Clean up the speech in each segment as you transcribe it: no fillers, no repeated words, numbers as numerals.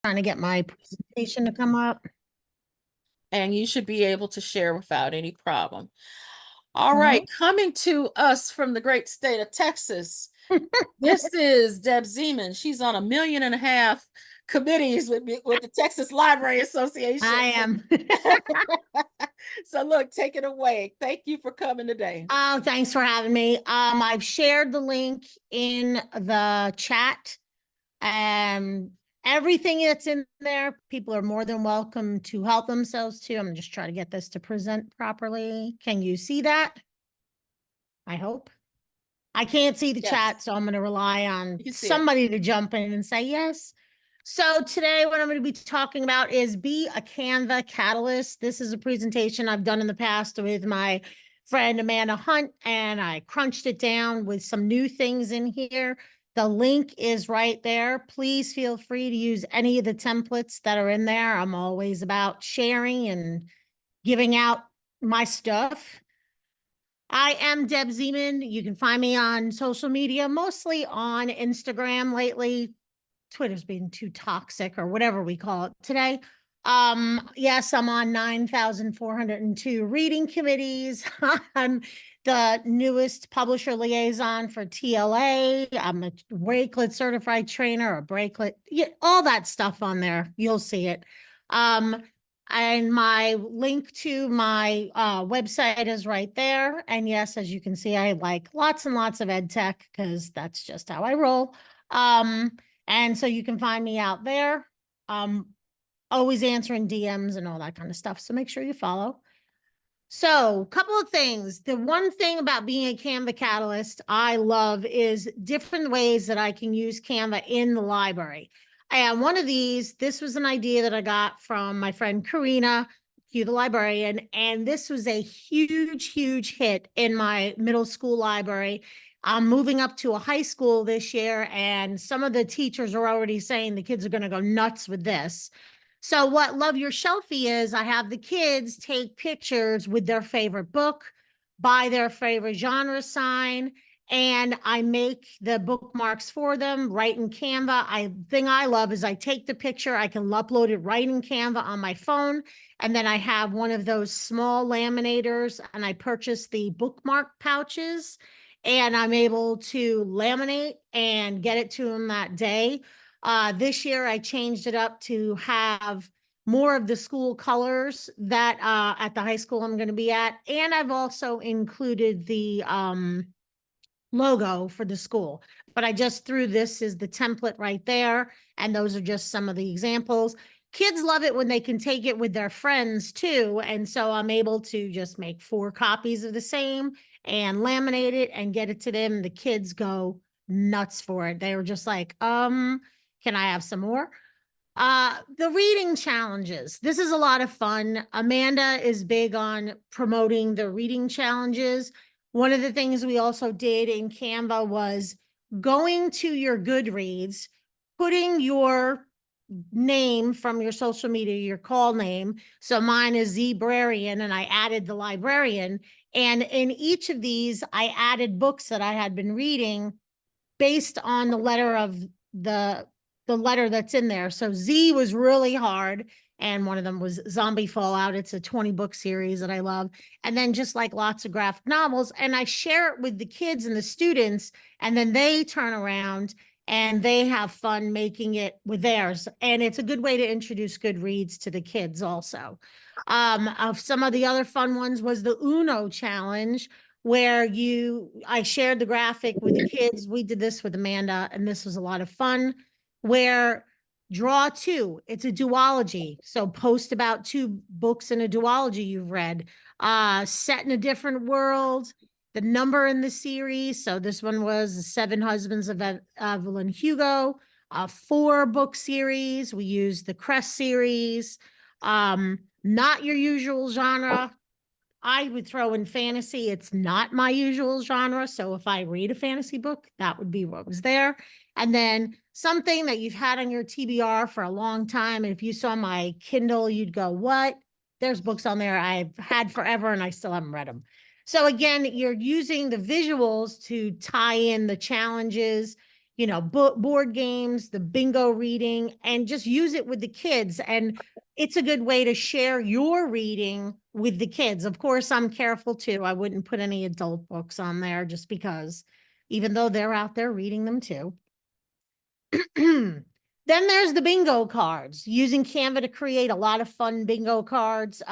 Trying to get my presentation to come up. And you should be able to share without any problem. All right, Mhm. coming to us from the great state of Texas, this is Deb Zeman. She's on 1.5 million committees with the Texas Library Association. I am. So look, take it away. Thank you for coming today. Oh, thanks for having me. I've shared the link in the chat. Everything that's in there, people are more than welcome to help themselves to. I'm just trying to get this to present properly. Can you see that? I hope. I can't see the Yes, chat, so I'm going to rely on you can see it. somebody to jump in and say yes. So today what I'm going to be talking about is Be a Canva Catalyst. This is a presentation I've done in the past with my friend Amanda Hunt, and I crunched it down with some new things in here. The link is right there. Please feel free to use any of the templates that are in there. I'm always about sharing and giving out my stuff. I am Deb Zeman. You can find me on social media, mostly on Instagram lately. Twitter's being too toxic or whatever we call it today. Yes, I'm on 9,402 reading committees. I'm the newest publisher liaison for TLA. I'm a Brakelet certified trainer, a Brakelet, yeah, all that stuff on there. You'll see it. And my link to my website is right there. And yes, as you can see, I like lots and lots of ed tech because that's just how I roll. And so you can find me out there. Always answering DMs and all that kind of stuff. So make sure you follow. So, a couple of things. The one thing about being a Canva Catalyst I love is different ways that I can use Canva in the library. And one of these, this was an idea that I got from my friend Karina, the librarian, and this was a huge, huge hit in my middle school library. I'm moving up to a high school this year, and some of the teachers are already saying the kids are going to go nuts with this. So what Love Your Shelfie is, I have the kids take pictures with their favorite book, buy their favorite genre sign, and I make the bookmarks for them right in Canva. Thing I love is I take the picture, I can upload it right in Canva on my phone, and then I have one of those small laminators, and I purchase the bookmark pouches, and I'm able to laminate and get it to them that day. This year I changed it up to have more of the school colors that at the high school I'm going to be at. And I've also included the logo for the school. But I just threw this as the template right there. And those are just some of the examples. Kids love it when they can take it with their friends too. And so I'm able to just make 4 copies of the same and laminate it and get it to them. The kids go nuts for it. They were just like, can I have some more? The reading challenges. This is a lot of fun. Amanda is big on promoting the reading challenges. One of the things we also did in Canva was going to your Goodreads, putting your name from your social media, your call name. So mine is Zebrarian, and I added the librarian. And in each of these, I added books that I had been reading based on the letter of the letter that's in there. So Z was really hard. And one of them was Zombie Fallout. It's a 20-book series that I love. And then just like lots of graphic novels. And I share it with the kids and the students. And then they turn around and they have fun making it with theirs. And it's a good way to introduce Goodreads to the kids also. Some of the other fun ones was the Uno challenge, where I shared the graphic with the kids. We did this with Amanda, and this was a lot of fun. Where draw 2, it's a duology. So post about 2 books in a duology you've read. Set in a different world, the number in the series. So this one was The 7 Husbands of Evelyn Hugo, a 4-book series. We used the Crest series. Not your usual genre. I would throw in fantasy. It's not my usual genre. So if I read a fantasy book, that would be what was there. And then something that you've had on your TBR for a long time. And if you saw my Kindle, you'd go, what? There's books on there I've had forever and I still haven't read them. So again, you're using the visuals to tie in the challenges. you know, board games, the bingo reading, and just use it with the kids. And it's a good way to share your reading with the kids. Of course, I'm careful too. I wouldn't put any adult books on there just because, even though they're out there reading them too. Then there's the bingo cards, using Canva to create a lot of fun bingo cards.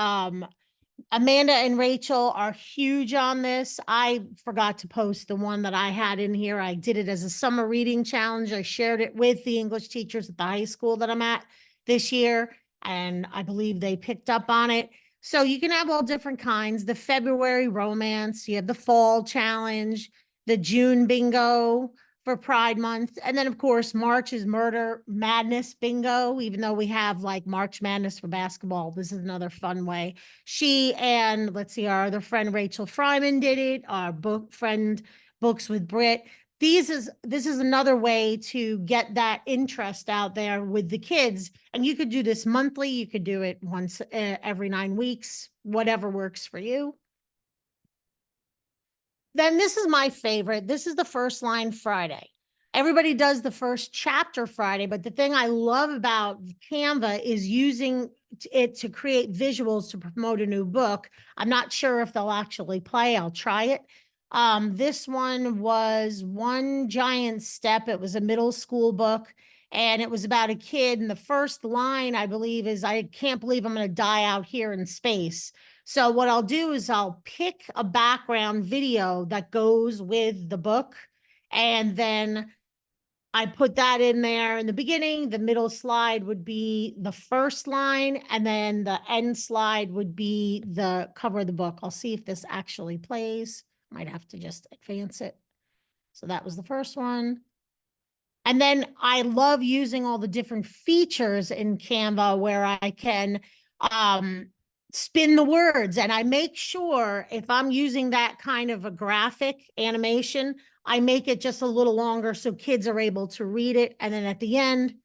Amanda and Rachel are huge on this. I forgot to post the one that I had in here. I did it as a summer reading challenge. I shared it with the English teachers at the high school that I'm at this year, and I believe they picked up on it. So you can have all different kinds. The February romance, you have the fall challenge, the June bingo for Pride Month. And then, of course, March is Murder Madness bingo, even though we have like March Madness for basketball. This is another fun way. She and, let's see, our other friend Rachel Fryman did it, our book friend Books with Brit. This is another way to get that interest out there with the kids. And you could do this monthly. You could do it once every 9 weeks, whatever works for you. Then this is my favorite. This is the First Line Friday. Everybody does the first chapter Friday, but the thing I love about Canva is using it to create visuals to promote a new book. I'm not sure if they'll actually play. I'll try it. This one was One Giant Step. It was a middle school book, and it was about a kid. And the first line, I believe, is, I can't believe I'm going to die out here in space. So what I'll do is I'll pick a background video that goes with the book, and then I put that in there in the beginning. The middle slide would be the first line, and then the end slide would be the cover of the book. I'll see if this actually plays. Might have to just advance it. So that was the first one. And then I love using all the different features in Canva where I can spin the words. And I make sure, if I'm using that kind of a graphic animation, I make it just a little longer so kids are able to read it. And then at the end,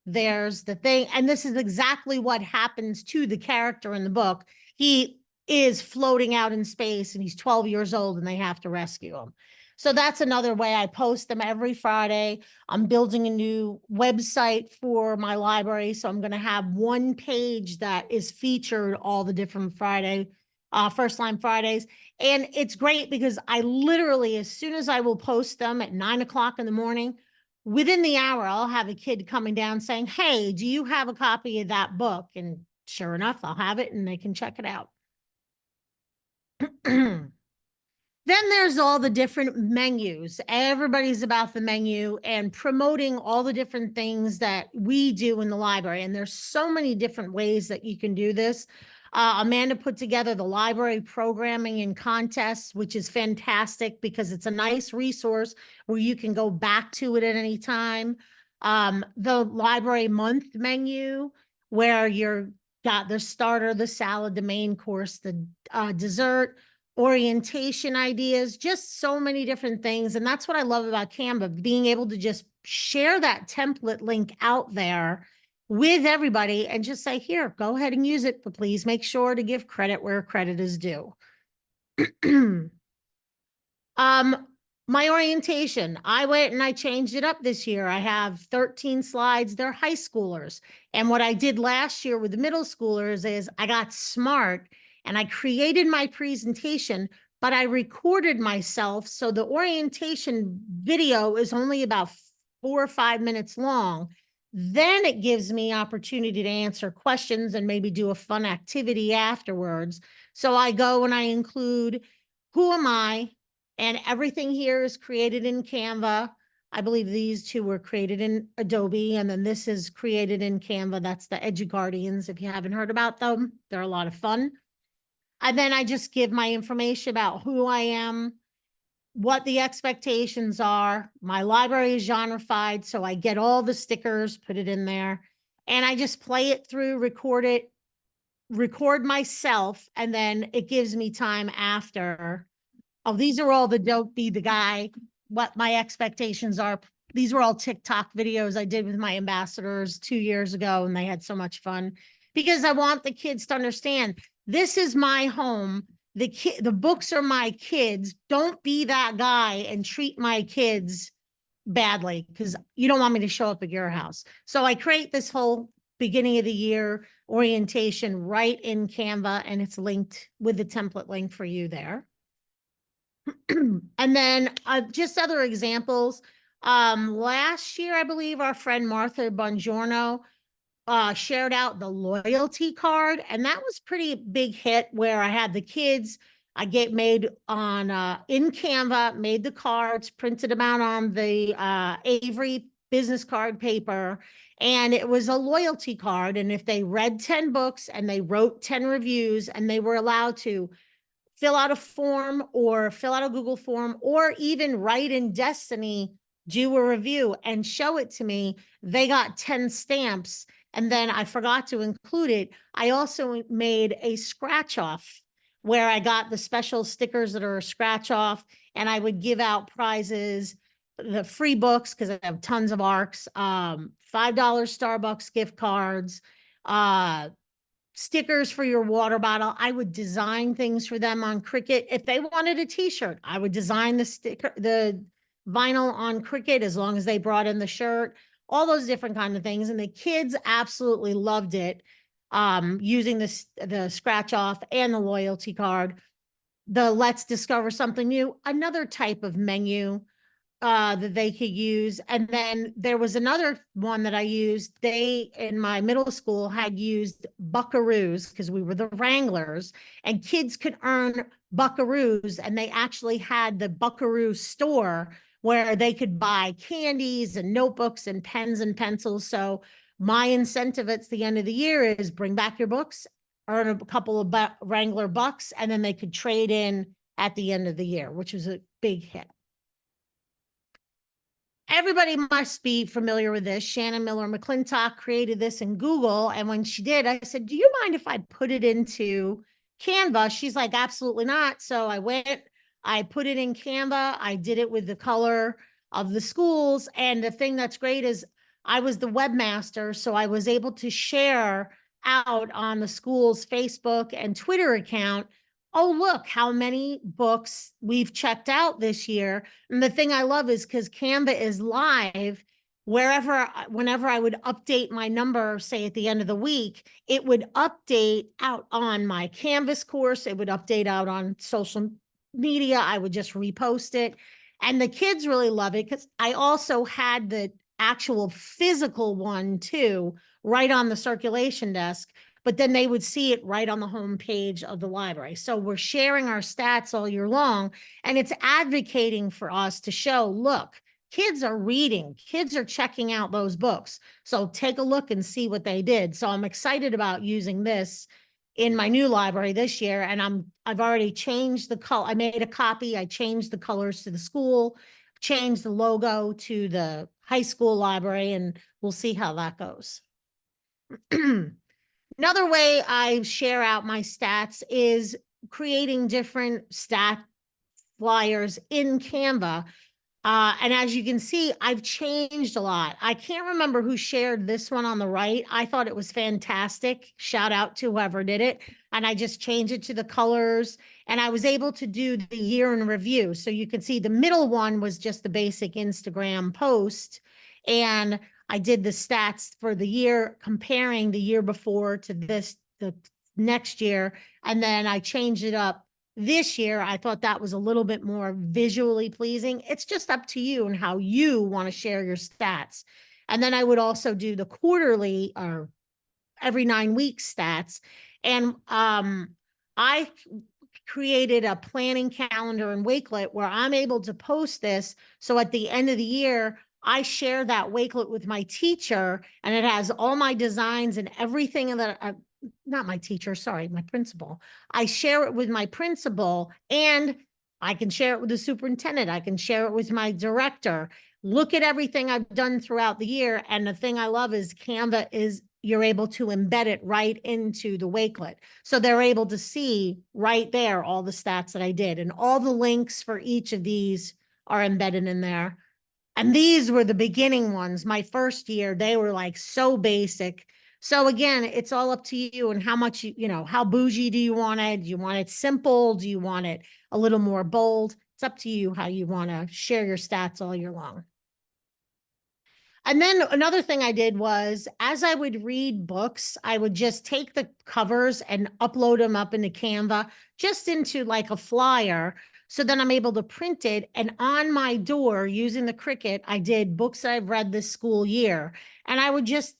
there's the thing. And this is exactly what happens to the character in the book. He is floating out in space and he's 12 years old and they have to rescue him. So that's another way. I post them every Friday. I'm building a new website for my library. So I'm going to have one page that is featured all the different First Line Fridays. And it's great because I literally, as soon as I will post them at 9 o'clock in the morning, within the hour, I'll have a kid coming down saying, hey, do you have a copy of that book? And sure enough, I'll have it and they can check it out. Then there's all the different menus. Everybody's about the menu and promoting all the different things that we do in the library. And there's so many different ways that you can do this. Amanda put together the library programming and contests, which is fantastic because it's a nice resource where you can go back to it at any time. The library month menu, where you're got the starter, the salad, the main course, the dessert, orientation ideas, just so many different things. And that's what I love about Canva, being able to just share that template link out there with everybody and just say, here, go ahead and use it, but please make sure to give credit where credit is due. My orientation, I went and I changed it up this year. I have 13 slides. They're high schoolers. And what I did last year with the middle schoolers is I got smart and I created my presentation, but I recorded myself. So the orientation video is only about 4 or 5 minutes long. Then it gives me opportunity to answer questions and maybe do a fun activity afterwards. So I go and I include, who am I? And everything here is created in Canva. I believe these two were created in Adobe, and then this is created in Canva. That's the EduGuardians. If you haven't heard about them, they're a lot of fun. And then I just give my information about who I am, what the expectations are. My library is genreified, so I get all the stickers, put it in there, and I just play it through, record myself, and then it gives me time after. Oh, these are all the don't be the guy, what my expectations are. These were all TikTok videos I did with my ambassadors 2 years ago, and they had so much fun because I want the kids to understand this is my home. The books are my kids. Don't be that guy and treat my kids badly because you don't want me to show up at your house. So I create this whole beginning of the year orientation right in Canva, and it's linked with the template link for you there. And then just other examples. Last year, I believe our friend Martha Bongiorno shared out the loyalty card, and that was pretty big hit where I had the kids. I get made on in Canva, made the cards, printed them out on the Avery business card paper, and it was a loyalty card. And if they read 10 books and they wrote 10 reviews, and they were allowed to fill out a form or fill out a Google form or even write in Destiny, do a review and show it to me, they got 10 stamps. And then I forgot to include it. I also made a scratch off where I got the special stickers that are a scratch off, and I would give out prizes, the free books, because I have tons of ARCs, $5 Starbucks gift cards, stickers for your water bottle. I would design things for them on Cricut. If they wanted a t-shirt, I would design the sticker, the vinyl on Cricut, as long as they brought in the shirt, all those different kind of things. And the kids absolutely loved it, using the scratch off and the loyalty card. The Let's Discover Something New, another type of menu that they could use. And then there was another one that I used. They, in my middle school, had used buckaroos because we were the Wranglers, and kids could earn buckaroos. And they actually had the buckaroo store where they could buy candies and notebooks and pens and pencils. So my incentive at the end of the year is bring back your books, earn a couple of Wrangler bucks, and then they could trade in at the end of the year, which was a big hit. Everybody must be familiar with this. Shannon Miller McClintock created this in Google. And when she did, I said, do you mind if I put it into Canva? She's like, absolutely not. So I went, I put it in Canva. I did it with the color of the schools. And the thing that's great is I was the webmaster. So I was able to share out on the school's Facebook and Twitter account, oh, look how many books we've checked out this year. And the thing I love is because Canva is live, whenever I would update my number, say at the end of the week, it would update out on my Canvas course. It would update out on social media. I would just repost it. And the kids really love it because I also had the actual physical one too, right on the circulation desk, but then they would see it right on the home page of the library. So we're sharing our stats all year long, and it's advocating for us to show, look, kids are reading, kids are checking out those books. So take a look and see what they did. So I'm excited about using this in my new library this year. And I've already changed the color. I made a copy. I changed the colors to the school, changed the logo to the high school library, and we'll see how that goes. Another way I share out my stats is creating different stat flyers in Canva. And as you can see, I've changed a lot. I can't remember who shared this one on the right. I thought it was fantastic. Shout out to whoever did it. And I just changed it to the colors, and I was able to do the year in review. So you can see the middle one was just the basic Instagram post. And I did the stats for the year, comparing the year before to the next year. And then I changed it up this year. I thought that was a little bit more visually pleasing. It's just up to you and how you want to share your stats. And then I would also do the quarterly or every 9 weeks stats. And I created a planning calendar in Wakelet where I'm able to post this. So at the end of the year, I share that Wakelet with my teacher, and it has all my designs and everything that not my teacher, sorry, my principal. I share it with my principal, and I can share it with the superintendent. I can share it with my director. Look at everything I've done throughout the year. And the thing I love is Canva is you're able to embed it right into the Wakelet. So they're able to see right there all the stats that I did, and all the links for each of these are embedded in there. And these were the beginning ones. My first year, they were like so basic. So again, it's all up to you and how much, how bougie do you want it? Do you want it simple? Do you want it a little more bold? It's up to you how you want to share your stats all year long. And then another thing I did was, as I would read books, I would just take the covers and upload them up into Canva, just into like a flyer. So then I'm able to print it. And on my door, using the Cricut, I did books that I've read this school year. And I would just,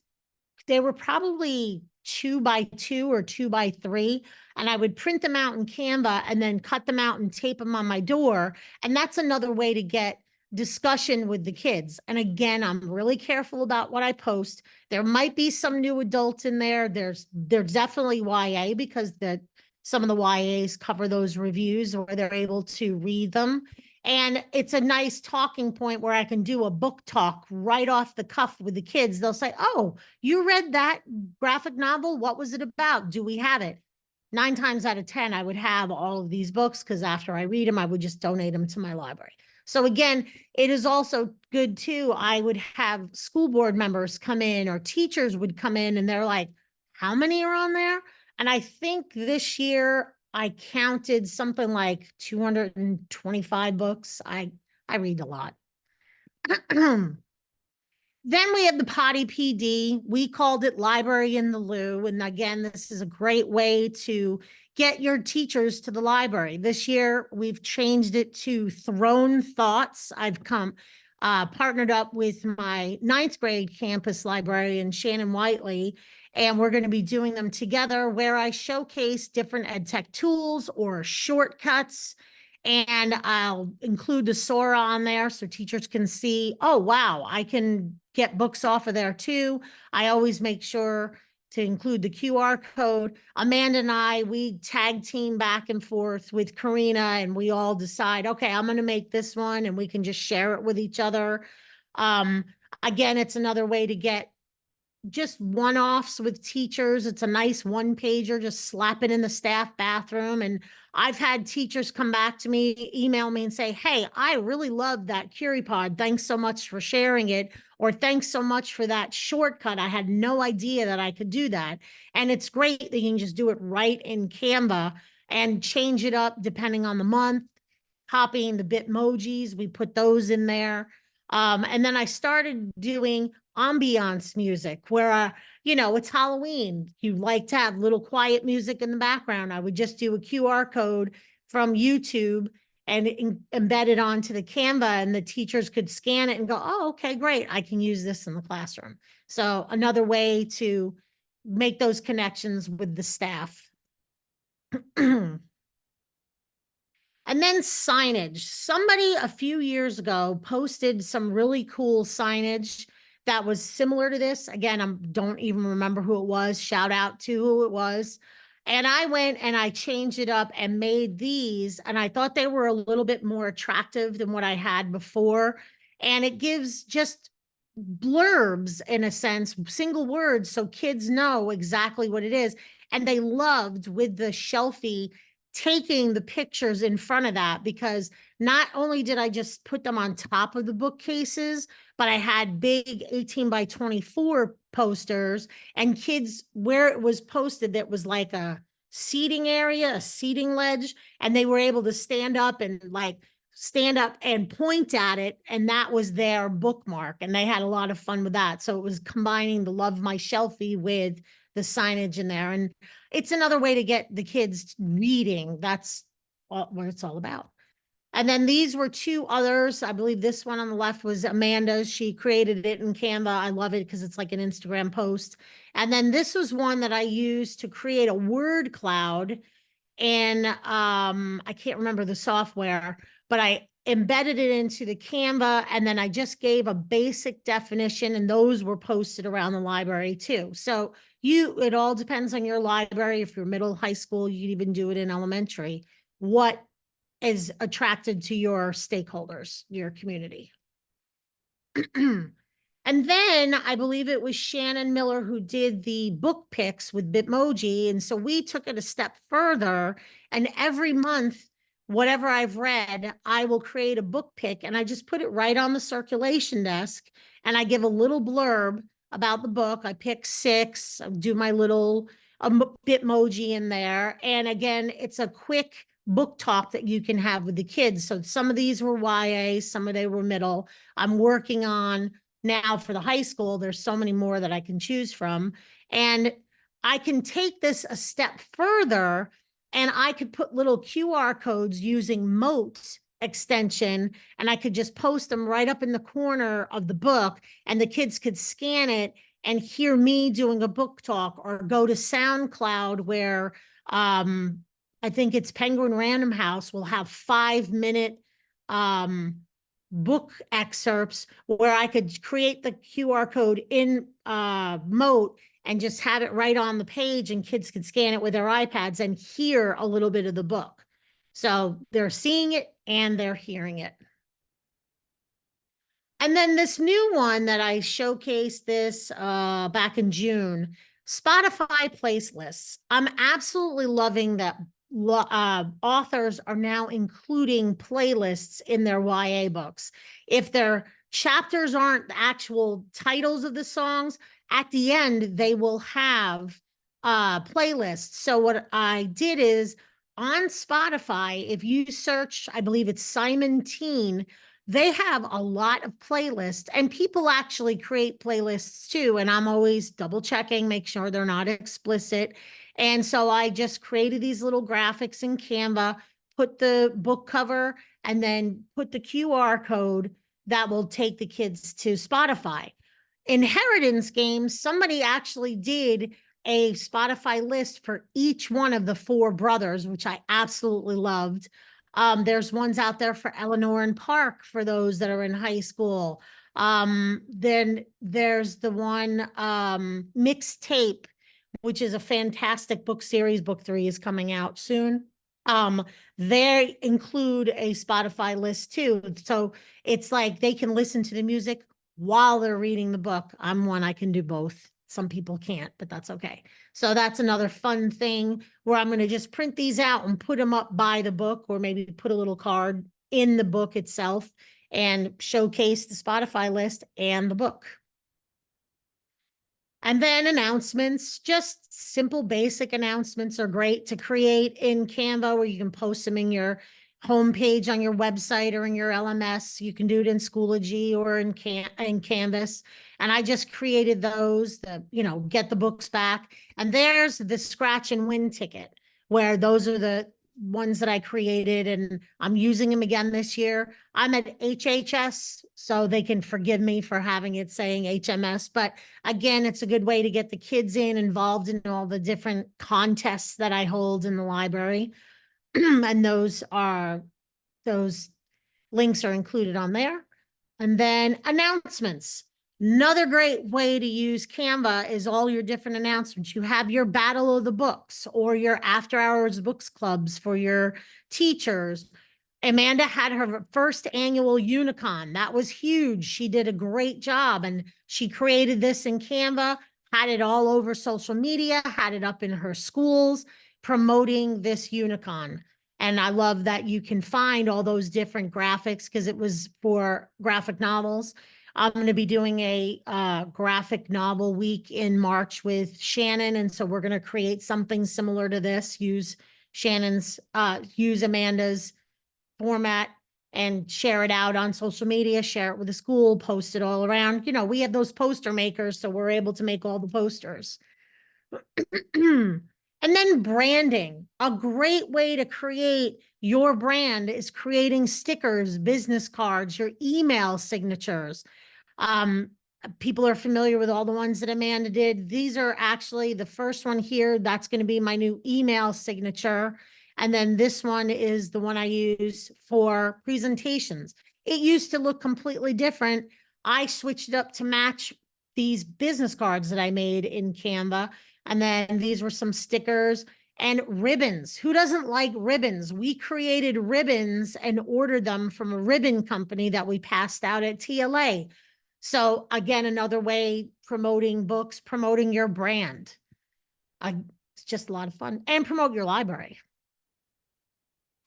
they were probably 2x2 or 2x3. And I would print them out in Canva and then cut them out and tape them on my door. And that's another way to get discussion with the kids. And again, I'm really careful about what I post. There might be some new adults in there. There's definitely YA, because some of the YAs cover those reviews, or they're able to read them. And it's a nice talking point where I can do a book talk right off the cuff with the kids. They'll say, "Oh, you read that graphic novel? What was it about? Do we have it?" 9 times out of 10, I would have all of these books, because after I read them, I would just donate them to my library. So again, it is also good too. I would have school board members come in, or teachers would come in, and they're like, "How many are on there?" And I think this year I counted something like 225 books. I read a lot. Then we have the Potty PD. We called it Library in the Loo. And again, this is a great way to get your teachers to the library. This year, we've changed it to Throne Thoughts. I've partnered up with my 9th grade campus librarian, Shannon Whiteley, and we're going to be doing them together, where I showcase different ed tech tools or shortcuts. And I'll include the Sora on there so teachers can see, oh, wow, I can get books off of there too. I always make sure to include the QR code. Amanda and I, we tag team back and forth with Karina, and we all decide, okay, I'm going to make this one, and we can just share it with each other. Again, it's another way to get just one-offs with teachers. It's a nice one-pager, just slap it in the staff bathroom. And I've had teachers come back to me, email me and say, "Hey, I really love that CuriePod. Thanks so much for sharing it." Or "Thanks so much for that shortcut. I had no idea that I could do that." And it's great that you can just do it right in Canva and change it up depending on the month. Copying the Bitmojis, we put those in there. And then I started doing ambiance music, where it's Halloween. You like to have little quiet music in the background. I would just do a QR code from YouTube and embed it onto the Canva, and the teachers could scan it and go, "Oh, okay, great. I can use this in the classroom." So another way to make those connections with the staff. And then signage. Somebody a few years ago posted some really cool signage that was similar to this. Again, I don't even remember who it was. Shout out to who it was. And I went and I changed it up and made these, and I thought they were a little bit more attractive than what I had before. And it gives just blurbs, in a sense, single words, so kids know exactly what it is. And they loved, with the shelfie, taking the pictures in front of that, because not only did I just put them on top of the bookcases, but I had big 18x24 posters, and kids, where it was posted, that was like a seating area, a seating ledge, and they were able to stand up and point at it, and that was their bookmark, and they had a lot of fun with that. So it was combining the Love My Shelfie with the signage in there, and it's another way to get the kids reading. That's what it's all about. And then these were 2 others. I believe this one on the left was Amanda's. She created it in Canva. I love it because it's like an Instagram post. And then this was one that I used to create a word cloud. And I can't remember the software, but I embedded it into the Canva, and then I just gave a basic definition, and those were posted around the library too. So it all depends on your library. If you're middle, high school, you can even do it in elementary. What is attracted to your stakeholders, your community. And then I believe it was Shannon Miller who did the book picks with Bitmoji. And so we took it a step further, and every month, whatever I've read, I will create a book pick, and I just put it right on the circulation desk, and I give a little blurb about the book. I pick 6, I do my little Bitmoji in there. And again, it's a quick book talk that you can have with the kids. So some of these were YA, some of they were middle. I'm working on Now for the high school, there's so many more that I can choose from. And I can take this a step further, and I could put little QR codes using Moat extension, and I could just post them right up in the corner of the book, and the kids could scan it and hear me doing a book talk, or go to SoundCloud where I think it's Penguin Random House will have 5-minute book excerpts where I could create the QR code in Moat and just have it right on the page, and kids could scan it with their iPads and hear a little bit of the book. So they're seeing it and they're hearing it. And then this new one that I showcased this back in June, Spotify playlists. I'm absolutely loving that authors are now including playlists in their YA books. If their chapters aren't the actual titles of the songs, at the end, they will have playlists. So what I did is on Spotify, if you search, I believe it's Simon Teen, they have a lot of playlists, and people actually create playlists too. And I'm always double checking, make sure they're not explicit. And so I just created these little graphics in Canva, put the book cover, and then put the QR code that will take the kids to Spotify. Inheritance Games, somebody actually did a Spotify list for each one of the 4 brothers, which I absolutely loved. There's ones out there for Eleanor and Park for those that are in high school. Then there's the one Mixtape, which is a fantastic book series. Book 3 is coming out soon. They include a Spotify list too. So it's like they can listen to the music while they're reading the book. I'm one, I can do both. Some people can't, but that's okay. So that's another fun thing where I'm going to just print these out and put them up by the book, or maybe put a little card in the book itself and showcase the Spotify list and the book. And then announcements, just simple, basic announcements are great to create in Canva, where you can post them in your homepage on your website or in your LMS. You can do it in Schoology or in Canvas. And I just created those, get the books back. And there's the scratch and win ticket, where those are the ones that I created, and I'm using them again this year. I'm at HHS, so they can forgive me for having it saying HMS, but again, it's a good way to get the kids involved in all the different contests that I hold in the library. And those links are included on there. And then announcements. Another great way to use Canva is all your different announcements. You have your Battle of the Books or your after hours books clubs for your teachers. Amanda had her first annual Unicon. That was huge. She did a great job, and she created this in Canva, had it all over social media, had it up in her schools, promoting this Unicon. And I love that you can find all those different graphics because it was for graphic novels. I'm going to be doing a graphic novel week in March with Shannon. And so we're going to create something similar to this, use Amanda's format and share it out on social media, share it with the school, post it all around. We have those poster makers, so we're able to make all the posters. And then branding. A great way to create your brand is creating stickers, business cards, your email signatures. People are familiar with all the ones that Amanda did. These are actually the first one here. That's going to be my new email signature. And then this one is the one I use for presentations. It used to look completely different. I switched it up to match these business cards that I made in Canva. And then these were some stickers and ribbons. Who doesn't like ribbons? We created ribbons and ordered them from a ribbon company that we passed out at TLA. So again, another way, promoting books, promoting your brand. It's just a lot of fun, and promote your library.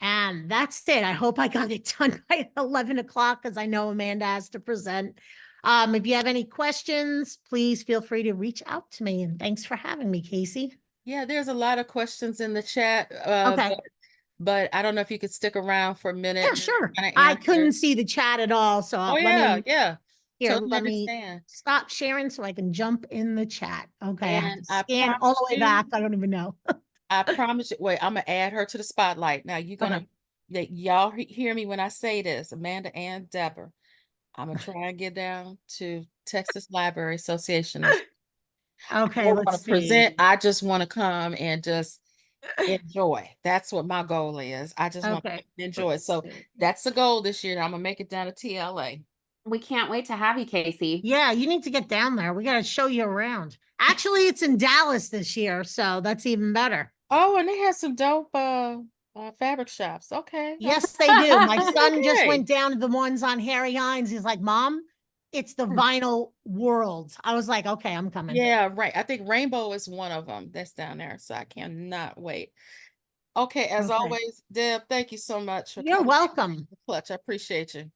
And that's it. I hope I got it done by 11 o'clock because I know Amanda has to present. If you have any questions, please feel free to reach out to me. And thanks for having me, Casey. Yeah, there's a lot of questions in the chat. Okay. But I don't know if you could stick around for a minute. Yeah, sure. Kinda I answer. couldn't see the chat at all. So Oh let yeah, me. yeah. Here, Totally let me understand. stop sharing so I can jump in the chat. Okay, I have And to I scan all promise the way you, back. I don't even know. I promise you, wait, I'm gonna add her to the spotlight. Now you're gonna, Okay. y'all hear me when I say this, Amanda and Deborah. I'm gonna try and get down to Texas Library Association. I Okay, don't let's want to see. present. I just want to come and just enjoy. That's what my goal is. I just want Okay. to enjoy. Let's So see. that's the goal this year. I'm gonna make it down to TLA. We can't wait to have you, Casey. Yeah, you need to get down there. We got to show you around. Actually, it's in Dallas this year, so that's even better. Oh, and they have some dope fabric shops. Okay. Yes, they do. My Okay, son just great. went down to the ones on Harry Hines. He's like, Mom, it's the vinyl world. I was like, okay, I'm coming. Yeah, right. I think Rainbow is one of them that's down there. So I cannot wait. Okay, as Okay. always, Deb, thank you so much for You're coming. welcome. Clutch. I appreciate you.